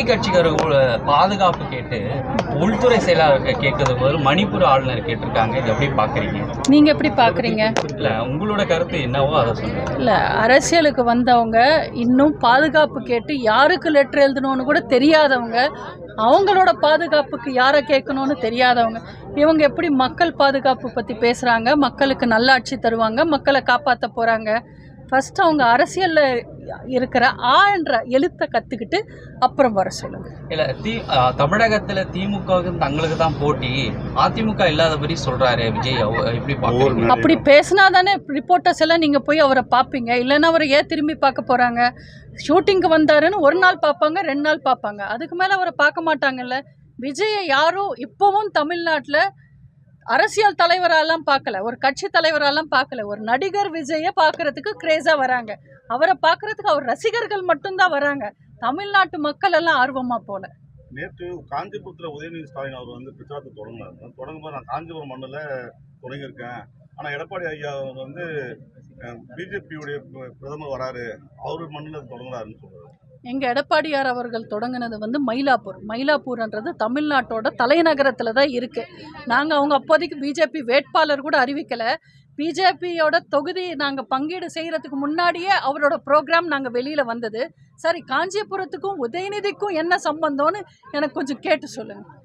கட்சிக்காரங்க பாதுகாப்பு கேட்டு உள்துறை செயலாளர் கேட்கறது போது மணிப்பூர் ஆளுநர் கேட்டிருக்காங்க. இது எப்படி பார்க்குறீங்க? நீங்கள் எப்படி பார்க்குறீங்க? இல்லை, உங்களோட கருத்து என்னவோ அதை சொல்லுங்கள். இல்லை, அரசியலுக்கு வந்தவங்க இன்னும் பாதுகாப்பு கேட்டு யாருக்கு லெட்டர் எழுதணும்னு கூட தெரியாதவங்க, அவங்களோட பாதுகாப்புக்கு யாரை கேட்கணும்னு தெரியாதவங்க, இவங்க எப்படி மக்கள் பாதுகாப்பு பற்றி பேசுகிறாங்க? மக்களுக்கு நல்லாட்சி தருவாங்க, மக்களை காப்பாற்ற போகிறாங்க. ஃபஸ்ட்டு அவங்க அரசியலில் இருக்கிற என்ற எழுத்தை கற்றுக்கிட்டு அப்புறம் வர சொல்லுங்கள். இல்லை, தமிழகத்தில் திமுகவுக்கு தங்களுக்கு தான் போட்டி, அதிமுக இல்லாதபடி சொல்கிறாரு விஜய். எப்படி பார்க்குறீங்க? அப்படி பேசினா தானே ரிப்போர்ட்டர்ஸ் எல்லாம் நீங்கள் போய் அவரை பார்ப்பீங்க. இல்லைன்னா அவரை ஏன் திரும்பி பார்க்க போகிறாங்க? ஷூட்டிங்க்கு வந்தாருன்னு ஒரு நாள் பார்ப்பாங்க, 2 நாள் பார்ப்பாங்க, அதுக்கு மேலே அவரை பார்க்க மாட்டாங்கல்ல. விஜயை யாரும் இப்போவும் தமிழ்நாட்டில் அரசியல் தலைவரெல்லாம் பார்க்கல, ஒரு கட்சி தலைவரெல்லாம் பார்க்கல, ஒரு நடிகர் விஜயை பார்க்கறதுக்கு கிரேஸாக வராங்க. அவரை பார்க்கறதுக்கு அவர் ரசிகர்கள் மட்டும்தான் வராங்க. தமிழ்நாட்டு மக்கள் எல்லாம் ஆர்வமாக போல. நேற்று காஞ்சிபுரத்தில் உதயநிதி ஸ்டாலின் அவர் வந்து பிரச்சாரத்தை தொடங்கும்போது நான் காஞ்சிபுரம் மண்ணில் தொடங்கியிருக்கேன், ஆனால் எடப்பாடி ஐயா வந்து பிஜேபியுடைய பிரதமர் வராரு, அவர் மண்ணில் தொடங்குறாருன்னு சொல்கிறாரு. எங்கள் எடப்பாடியார் அவர்கள் தொடங்கினது வந்து மயிலாப்பூர்ன்றது தமிழ்நாட்டோட தலைநகரத்தில் தான் இருக்குது. நாங்கள் அவங்க அப்போதைக்கு பிஜேபி வேட்பாளர் கூட அறிவிக்கலை. பிஜேபியோட தொகுதி நாங்கள் பங்கீடு செய்கிறதுக்கு முன்னாடியே அவரோட ப்ரோக்ராம் நாங்கள் வெளியில் வந்தது. சரி, காஞ்சிபுரத்துக்கும் உதயநிதிக்கும் என்ன சம்பந்தம்னு எனக்கு கொஞ்சம் கேட்டு சொல்லுங்கள்.